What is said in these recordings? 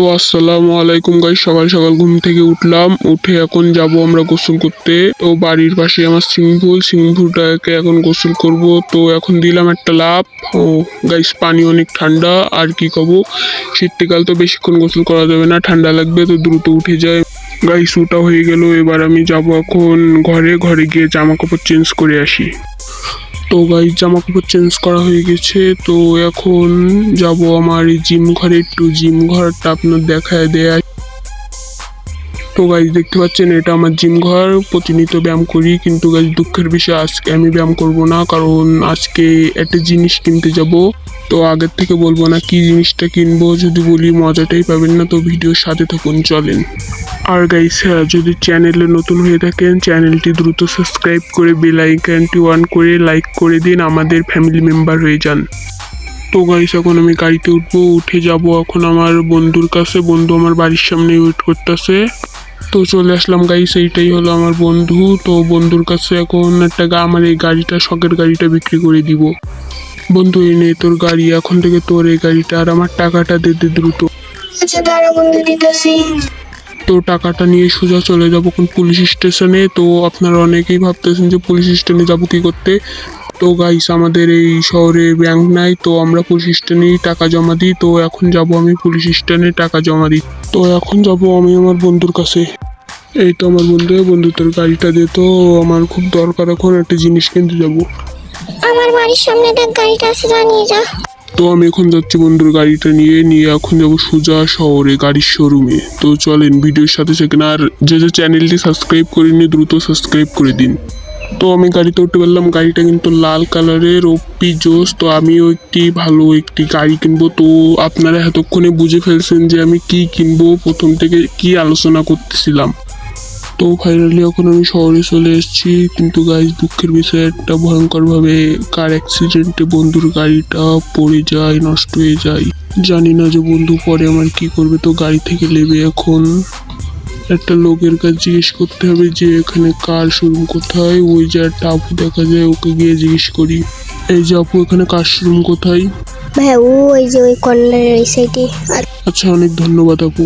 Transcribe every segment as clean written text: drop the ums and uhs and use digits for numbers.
তো আসসালামু আলাইকুম গাইস, সকাল সকাল ঘুম থেকে উঠলাম, উঠে এখন যাব আমরা গোসল করতে। তো বাড়ির পাশে আমার সুইমিং পুলটাকে এখন গোসল করব। তো এখন দিলাম একটা লাফ। ও গাইস, পানি অনেক ঠান্ডা, আর কি কব, শীতকাল তো বেশিক্ষণ গোসল করা যাবে না, ঠান্ডা লাগবে, তো দ্রুত উঠে যায়। গাইস ওটা হয়ে গেল, এবার আমি যাব এখন ঘরে গিয়ে জামা কাপড় চেঞ্জ করে আসি। তো গাইস জামা কাপড় চেঞ্জ করা হয়ে গেছে, তো এখন যাব আমার জিম ঘরে, একটু জিম ঘরটা আপনার দেখায় দেয়া। তো গাইস দেখতে পাচ্ছেন, এটা আমার জিম ঘর, প্রতিনিয়ত ব্যায়াম করি, কিন্তু গাইস দুঃখের বিষয় আজকে আমি ব্যায়াম করব না, কারণ আজকে একটা জিনিস কিনতে যাব। তো আগের থেকে বলবো না কি জিনিসটা কিনবো, যদি বলি মজাটাই পাবেন না, তো ভিডিওর সাথে থাকুন, চলেন। আর গাইস যদি চ্যানেলে নতুন হয়ে থাকেন, চ্যানেলটি দ্রুত সাবস্ক্রাইব করে বেল আইকনটি অন করে লাইক করে দিন, আমাদের ফ্যামিলি মেম্বার হয়ে যান। তো গাইস এখন আমি গাড়িতে উঠবো, উঠে যাব এখন আমার বন্ধুর কাছে। বন্ধু আমার বাড়ির সামনে ওয়েট করতেছে। তো চলে আসলাম গাইস, এইটাই হলো আমার বন্ধু। তো বন্ধুর কাছে এখন আমার এই গাড়িটা, শখের গাড়িটা বিক্রি করে দিব। বন্ধু এনে তোর গাড়ি, এখন থেকে তোর এই গাড়িটা, আর আমার টাকাটা দে দে দ্রুত। আচ্ছা দাঁড়া বন্ধু, দিতেছি। তো টাকাটা নিয়ে সোজা চলে যাব কোন পুলিশ স্টেশনে। তো আপনারা অনেকেই ভাবতেছেন যে পুলিশ স্টেশনে যাব কি করতে। তো গাইস আমাদের এই শহরে ব্যাংক নাই, তো আমরা পুলিশ স্টেশনেই টাকা জমা দিই। তো এখন যাব আমি পুলিশ স্টেশনে টাকা জমা দিই। তো এখন যাব আমি আমার বন্ধুর কাছে। এই তো আমার বন্ধু তোর গাড়িটা দে তো, আমার খুব দরকার, এখন একটা জিনিস কিনতে যাব। আমার বাড়ির সামনে দেখ গাড়িটা আছে, যা নিয়ে যা। তো আমি এখন যাচ্ছি বন্ধুর গাড়িটা নিয়ে এখন যাবো সোজা শহরে গাড়ির শোরুমে। তো চলেন ভিডিওর সাথে সেখানে, আর যে চ্যানেলটি সাবস্ক্রাইব করেনি দ্রুত সাবস্ক্রাইব করে দিন। তো আমি গাড়িতে উঠতে পারলাম, গাড়িটা কিন্তু লাল কালারের, ওপি জোস। তো আমিও ভালো একটি গাড়ি কিনবো। তো আপনারা এতক্ষণে বুঝে ফেলছেন যে আমি কি কিনবো, প্রথম থেকে কি আলোচনা করতেছিলাম। তো ফাইনালি এখন আমি শহরে চলে এসেছি, কিন্তু গাইস দুঃখের বিষয় একটা, ভয়ঙ্করভাবে কার অ্যাক্সিডেন্টে বন্ধুর গাড়িটা পড়ে যায়, নষ্ট হয়ে যায়। জানি না যে বন্ধু পরে আমার কি করবে। তো গাড়ি থেকে নেমে এখন একটা লোকের কাছে জিজ্ঞেস করতে হবে যে এখানে কার শোরুম কোথায়। ওই যে একটা আপু দেখা যায়, ওকে গিয়ে জিজ্ঞেস করি, এই যে আপু এখানে কার শোরুম কোথায়? ভাই ওই যে ওই কর্নারের ওই সাইডে। আচ্ছা অনেক ধন্যবাদ আপু।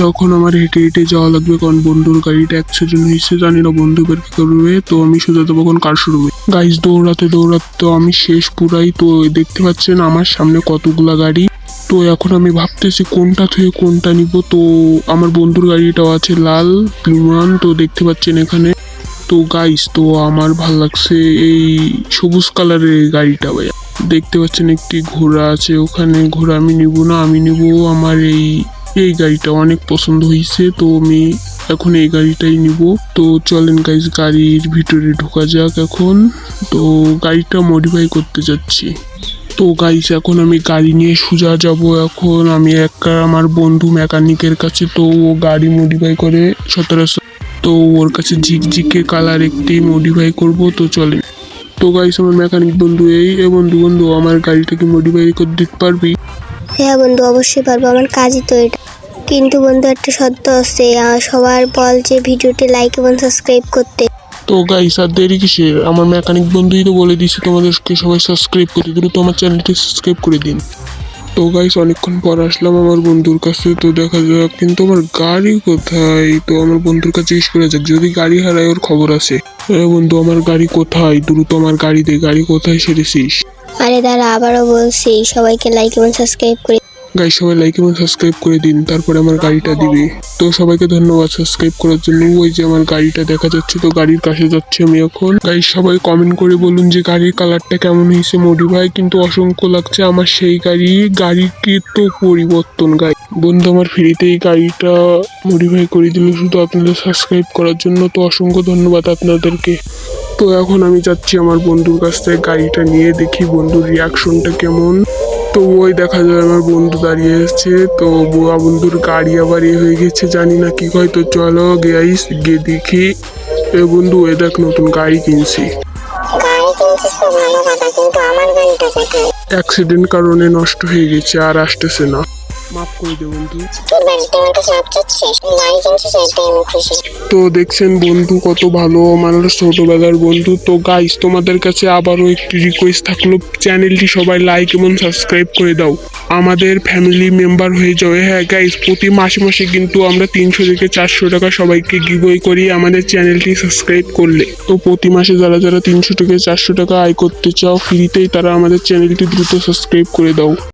এখন আমার হেঁটে হেঁটে যাওয়া লাগবে, কারণ বন্ধুর গাড়িটা অ্যাক্সিডেন্ট হয়েছে, জানি না বন্ধু বের কি করবে। তো আমি সোজা যাবো এখন কার শোরুমে। গাইস দৌড়াতে তো আমি শেষ পুরাই। তো দেখতে পাচ্ছেন আমার সামনে কতগুলা গাড়ি। তো এখন আমি ভাবতেছি কোনটা থেকে কোনটা নিব। তো আমার বন্ধুর গাড়িটাও আছে লাল প্রিমিয়াম, তো দেখতে পাচ্ছেন এখানে। তো গাইস তো আমার ভাল লাগছে এই সবুজ কালারের গাড়িটা। ভাইয়া দেখতে পাচ্ছেন একটি ঘোড়া আছে ওখানে, ঘোড়া আমি নিব না, আমি নিব আমার এই গাড়িটা অনেক পছন্দ হয়েছে। তো আমি এখন এই গাড়িটাই নিব। তো চলেন গাইস গাড়ির ভিতরে ঢোকা যাক এখন। তো গাড়িটা মডিফাই করতে যাচ্ছি। তো গাইস এখন আমি গাড়ি নিয়ে সোজা যাব। এখন আমি আমার বন্ধু মেকানিকের কাছে। তো ও গাড়ি মডিফাই করে 1700। তো ওর কাছে ঝিকঝিকে কালার একটি মডিফাই করব। তো চলেন। তো গাইস আমার মেকানিক বন্ধু বন্ধু আমার গাড়িটাকে মডিফাই করে দিতে পারবি? হ্যাঁ বন্ধু, অবশ্যই পারবো, আমার কাজই তো এটা। কিন্তু বন্ধু একটা শর্ত আছে, সবার বল যে ভিডিওটি লাইক এবং সাবস্ক্রাইব করতে। তো গাইস আর দেরি কিসের, আমার মেকানিক বন্ধুই তো বলে দিয়েছে তোমাদেরকে সবাই সাবস্ক্রাইব করতে, দ্রুত আমার চ্যানেলটি সাবস্ক্রাইব করে দিন। তো গাইস অনেকক্ষণ পর আসলাম আমার বন্ধুর কাছে। তো দেখা যাক কিন্তু আমার গাড়ি কোথায়। তো আমার বন্ধুর কাছে জিজ্ঞেস করা যাক, যদি গাড়ি হারায় ওর খবর আছে। বন্ধু আমার গাড়ি কোথায়, দ্রুত আমার গাড়ি দে, গাড়ি কোথায় সেরেছিস? আরে দাঁড়া, আবারও বলছি সবাইকে লাইক এবং সাবস্ক্রাইব করে। গাইস সবাই লাইক এবং সাবস্ক্রাইব করে দিন, তারপরে আমার গাড়িটা দিবে। তো সবাইকে ধন্যবাদ সাবস্ক্রাইব করার জন্য। ওই যে আমার গাড়িটা দেখা যাচ্ছে, তো গাড়ির কাছে যাচ্ছি আমি এখন। গাইস সবাই কমেন্ট করে বলুন যে গাড়ির কালারটা কেমন হয়েছে মডিফাই, কিন্তু অসংখ্য লাগছে আমার সেই গাড়ির কি তো পরিবর্তন। বন্ধু আমার ফ্রিতে এই গাড়িটা মডিফাই করে দিল শুধু আপনাদের সাবস্ক্রাইব করার জন্য। তো অসংখ্য ধন্যবাদ আপনাদেরকে। তো এখন আমি যাচ্ছি আমার বন্ধুর কাছ থেকে গাড়িটা নিয়ে, দেখি বন্ধুর রিয়াকশনটা কেমন। তো ওই দেখা যায় আমার বন্ধু দাঁড়িয়ে এসছে। তো বন্ধুর গাড়ি আবার হয়ে গেছে, জানি না কি হয়। তো চলো গাইস গিয়ে দেখি। বন্ধু দেখ নতুন গাড়ি কিনছি। অ্যাক্সিডেন্ট কারণে নষ্ট হয়ে গেছে, আর আসতেছে না। মাফ করে দে বন্ধু। তোর বাড়িতে আমার কাছে মাপ চাচ্ছিস, গাড়ি কিনছিস এটাই আমি খুশি। তো দেখছেন বন্ধু কত ভালো আমার ছোটবেলার বন্ধু। তো গাইস তোমাদের কাছে আবারও একটি রিকোয়েস্ট থাকলো, চ্যানেলটি সবাই লাইক এবং সাবস্ক্রাইব করে দাও, আমাদের ফ্যামিলি মেম্বার হয়ে যাও। হ্যাঁ গাইস, প্রতি মাসে মাসে কিন্তু আমরা 300 থেকে 400 টাকা সবাইকে গিভওয়ে করি আমাদের চ্যানেলটি সাবস্ক্রাইব করলে। তো প্রতি মাসে যারা যারা 300 থেকে 400 টাকা আয় করতে চাও ফ্রিতেই, তারা আমাদের চ্যানেলটি দ্রুত সাবস্ক্রাইব করে দাও।